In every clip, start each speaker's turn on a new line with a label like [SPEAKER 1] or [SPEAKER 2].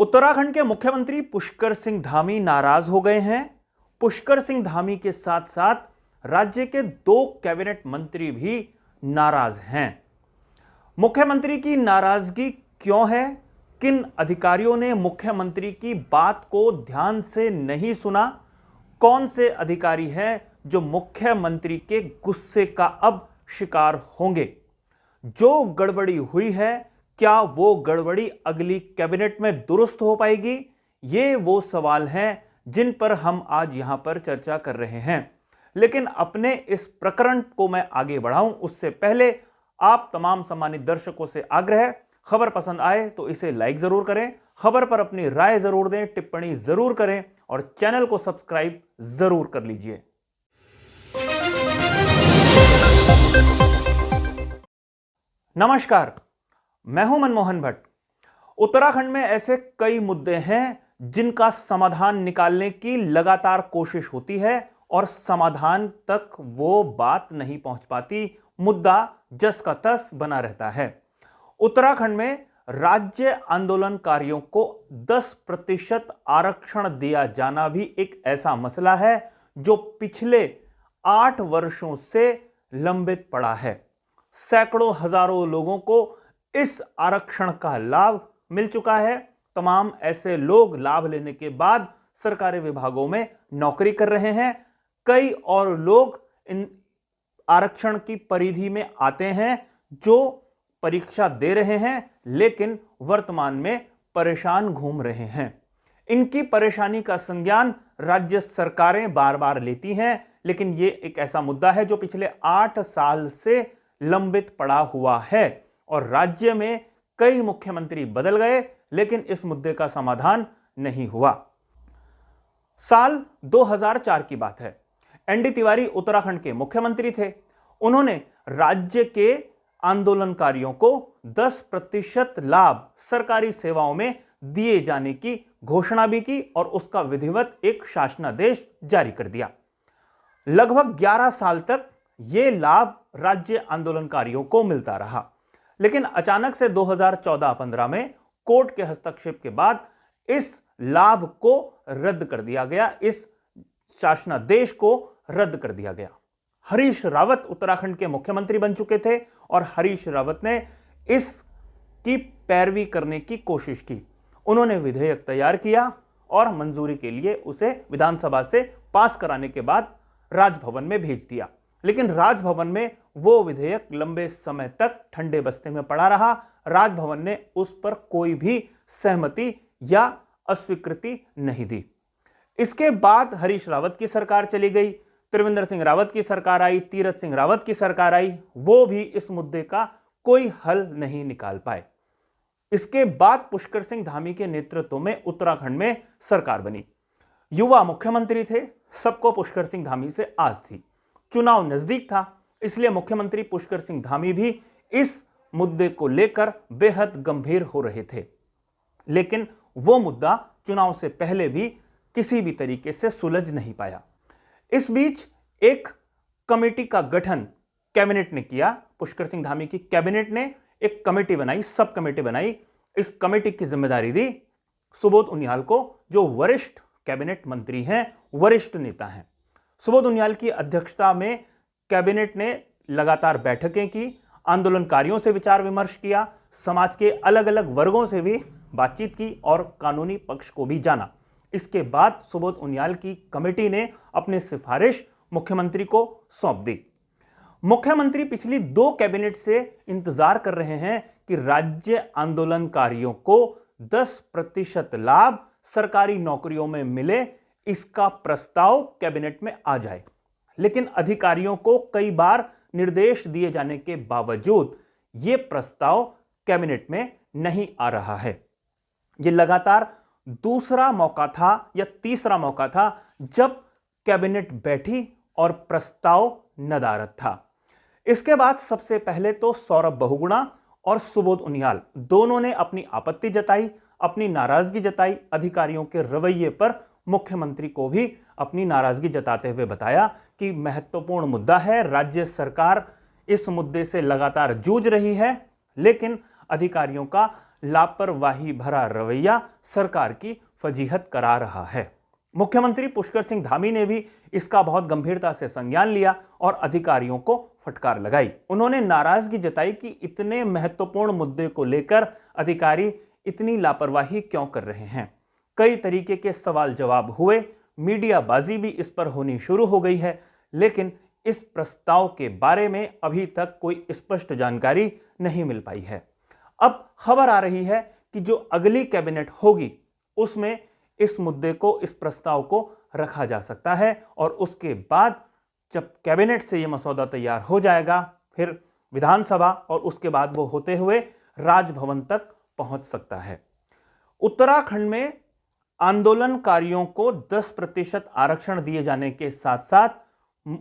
[SPEAKER 1] उत्तराखंड के मुख्यमंत्री पुष्कर सिंह धामी नाराज हो गए हैं। पुष्कर सिंह धामी के साथ साथ राज्य के 2 कैबिनेट मंत्री भी नाराज हैं। मुख्यमंत्री की नाराजगी क्यों है? किन अधिकारियों ने मुख्यमंत्री की बात को ध्यान से नहीं सुना? कौन से अधिकारी हैं जो मुख्यमंत्री के गुस्से का अब शिकार होंगे? जो गड़बड़ी हुई है, क्या वो गड़बड़ी अगली कैबिनेट में दुरुस्त हो पाएगी? ये वो सवाल हैं जिन पर हम आज यहां पर चर्चा कर रहे हैं। लेकिन अपने इस प्रकरण को मैं आगे बढ़ाऊं उससे पहले आप तमाम सम्मानित दर्शकों से आग्रह है, खबर पसंद आए तो इसे लाइक जरूर करें, खबर पर अपनी राय जरूर दें, टिप्पणी जरूर करें और चैनल को सब्सक्राइब जरूर कर लीजिए। नमस्कार, मैं हूं मनमोहन भट्ट। उत्तराखंड में ऐसे कई मुद्दे हैं जिनका समाधान निकालने की लगातार कोशिश होती है और समाधान तक वो बात नहीं पहुंच पाती, मुद्दा जस का तस बना रहता है। उत्तराखंड में राज्य आंदोलनकारियों को 10% आरक्षण दिया जाना भी एक ऐसा मसला है जो पिछले 8 वर्षों से लंबित पड़ा है। सैकड़ों हजारों लोगों को इस आरक्षण का लाभ मिल चुका है। तमाम ऐसे लोग लाभ लेने के बाद सरकारी विभागों में नौकरी कर रहे हैं। कई और लोग इन आरक्षण की परिधि में आते हैं जो परीक्षा दे रहे हैं, लेकिन वर्तमान में परेशान घूम रहे हैं। इनकी परेशानी का संज्ञान राज्य सरकारें बार बार लेती हैं, लेकिन यह एक ऐसा मुद्दा है जो पिछले 8 साल से लंबित पड़ा हुआ है और राज्य में कई मुख्यमंत्री बदल गए, लेकिन इस मुद्दे का समाधान नहीं हुआ। साल 2004 की बात है। एनडी तिवारी उत्तराखंड के मुख्यमंत्री थे। उन्होंने राज्य के आंदोलनकारियों को 10% लाभ सरकारी सेवाओं में दिए जाने की घोषणा भी की और उसका विधिवत एक शासनादेश जारी कर दिया। लगभग 11 साल तक यह लाभ राज्य आंदोलनकारियों को मिलता रहा, लेकिन अचानक से 2014-15 में कोर्ट के हस्तक्षेप के बाद इस लाभ को रद्द कर दिया गया, इस शासनादेश को रद्द कर दिया गया। हरीश रावत उत्तराखंड के मुख्यमंत्री बन चुके थे और हरीश रावत ने इसकी पैरवी करने की कोशिश की। उन्होंने विधेयक तैयार किया और मंजूरी के लिए उसे विधानसभा से पास कराने के बाद राजभवन में भेज दिया, लेकिन राजभवन में वो विधेयक लंबे समय तक ठंडे बस्ते में पड़ा रहा। राजभवन ने उस पर कोई भी सहमति या अस्वीकृति नहीं दी। इसके बाद हरीश रावत की सरकार चली गई, त्रिवेंद्र सिंह रावत की सरकार आई, तीरथ सिंह रावत की सरकार आई, वो भी इस मुद्दे का कोई हल नहीं निकाल पाए। इसके बाद पुष्कर सिंह धामी के नेतृत्व में उत्तराखंड में सरकार बनी। युवा मुख्यमंत्री थे, सबको पुष्कर सिंह धामी से आस थी। चुनाव नजदीक था, इसलिए मुख्यमंत्री पुष्कर सिंह धामी भी इस मुद्दे को लेकर बेहद गंभीर हो रहे थे, लेकिन वो मुद्दा चुनाव से पहले भी किसी भी तरीके से सुलझ नहीं पाया। इस बीच एक कमेटी का गठन कैबिनेट ने किया। पुष्कर सिंह धामी की कैबिनेट ने एक कमेटी बनाई, सब कमेटी बनाई। इस कमेटी की जिम्मेदारी दी सुबोध उनियाल को, जो वरिष्ठ कैबिनेट मंत्री हैं, वरिष्ठ नेता हैं। सुबोध उनियाल की अध्यक्षता में कैबिनेट ने लगातार बैठकें की, आंदोलनकारियों से विचार विमर्श किया, समाज के अलग अलग वर्गों से भी बातचीत की और कानूनी पक्ष को भी जाना। इसके बाद सुबोध उनियाल की कमेटी ने अपनी सिफारिश मुख्यमंत्री को सौंप दी। मुख्यमंत्री पिछली 2 कैबिनेट से इंतजार कर रहे हैं कि राज्य आंदोलनकारियों को 10% लाभ सरकारी नौकरियों में मिले, इसका प्रस्ताव कैबिनेट में आ जाए, लेकिन अधिकारियों को कई बार निर्देश दिए जाने के बावजूद यह प्रस्ताव कैबिनेट में नहीं आ रहा है। यह लगातार दूसरा मौका था या तीसरा मौका था जब कैबिनेट बैठी और प्रस्ताव नदारद था। इसके बाद सबसे पहले तो सौरभ बहुगुणा और सुबोध उनियाल दोनों ने अपनी आपत्ति जताई, अपनी नाराजगी जताई। अधिकारियों के रवैये पर मुख्यमंत्री को भी अपनी नाराजगी जताते हुए बताया कि महत्वपूर्ण मुद्दा है, राज्य सरकार इस मुद्दे से लगातार जूझ रही है, लेकिन अधिकारियों का लापरवाही भरा रवैया सरकार की फजीहत करा रहा है। मुख्यमंत्री पुष्कर सिंह धामी ने भी इसका बहुत गंभीरता से संज्ञान लिया और अधिकारियों को फटकार लगाई। उन्होंने नाराजगी जताई कि इतने महत्वपूर्ण मुद्दे को लेकर अधिकारी इतनी लापरवाही क्यों कर रहे हैं। कई तरीके के सवाल जवाब हुए, मीडियाबाजी भी इस पर होनी शुरू हो गई है, लेकिन इस प्रस्ताव के बारे में अभी तक कोई स्पष्ट जानकारी नहीं मिल पाई है। अब खबर आ रही है कि जो अगली कैबिनेट होगी उसमें इस मुद्दे को, इस प्रस्ताव को रखा जा सकता है और उसके बाद जब कैबिनेट से यह मसौदा तैयार हो जाएगा फिर विधानसभा और उसके बाद वो होते हुए राजभवन तक पहुंच सकता है। उत्तराखंड में आंदोलनकारियों को 10% आरक्षण दिए जाने के साथ साथ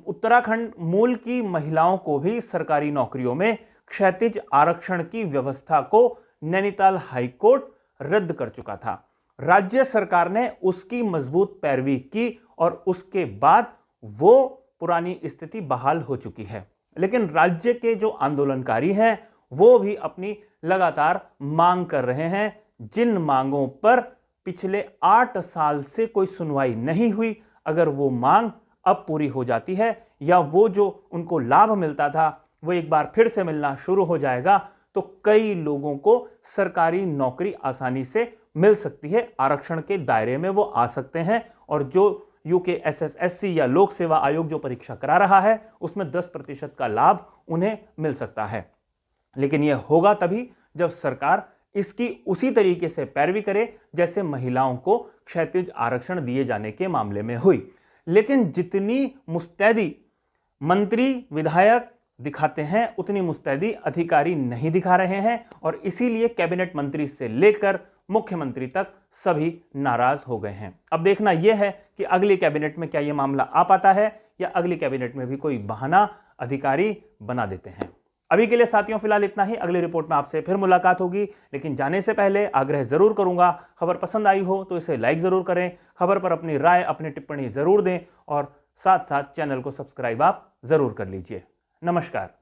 [SPEAKER 1] उत्तराखंड मूल की महिलाओं को भी सरकारी नौकरियों में क्षैतिज आरक्षण की व्यवस्था को नैनीताल हाईकोर्ट रद्द कर चुका था। राज्य सरकार ने उसकी मजबूत पैरवी की और उसके बाद वो पुरानी स्थिति बहाल हो चुकी है। लेकिन राज्य के जो आंदोलनकारी हैं वो भी अपनी लगातार मांग कर रहे हैं, जिन मांगों पर पिछले 8 साल से कोई सुनवाई नहीं हुई। अगर वो मांग अब पूरी हो जाती है या वो जो उनको लाभ मिलता था वो एक बार फिर से मिलना शुरू हो जाएगा तो कई लोगों को सरकारी नौकरी आसानी से मिल सकती है, आरक्षण के दायरे में वो आ सकते हैं और जो यूकेएसएससी या लोक सेवा आयोग जो परीक्षा करा रहा है उसमें 10% का लाभ उन्हें मिल सकता है। लेकिन यह होगा तभी जब सरकार इसकी उसी तरीके से पैरवी करे जैसे महिलाओं को क्षैतिज आरक्षण दिए जाने के मामले में हुई। लेकिन जितनी मुस्तैदी मंत्री विधायक दिखाते हैं उतनी मुस्तैदी अधिकारी नहीं दिखा रहे हैं और इसीलिए कैबिनेट मंत्री से लेकर मुख्यमंत्री तक सभी नाराज हो गए हैं। अब देखना यह है कि अगली कैबिनेट में क्या यह मामला आ पाता है या अगली कैबिनेट में भी कोई बहाना अधिकारी बना देते हैं। अभी के लिए साथियों फिलहाल इतना ही। अगली रिपोर्ट में आपसे फिर मुलाकात होगी, लेकिन जाने से पहले आग्रह जरूर करूंगा, खबर पसंद आई हो तो इसे लाइक जरूर करें, खबर पर अपनी राय, अपनी टिप्पणी जरूर दें और साथ साथ चैनल को सब्सक्राइब आप जरूर कर लीजिए। नमस्कार।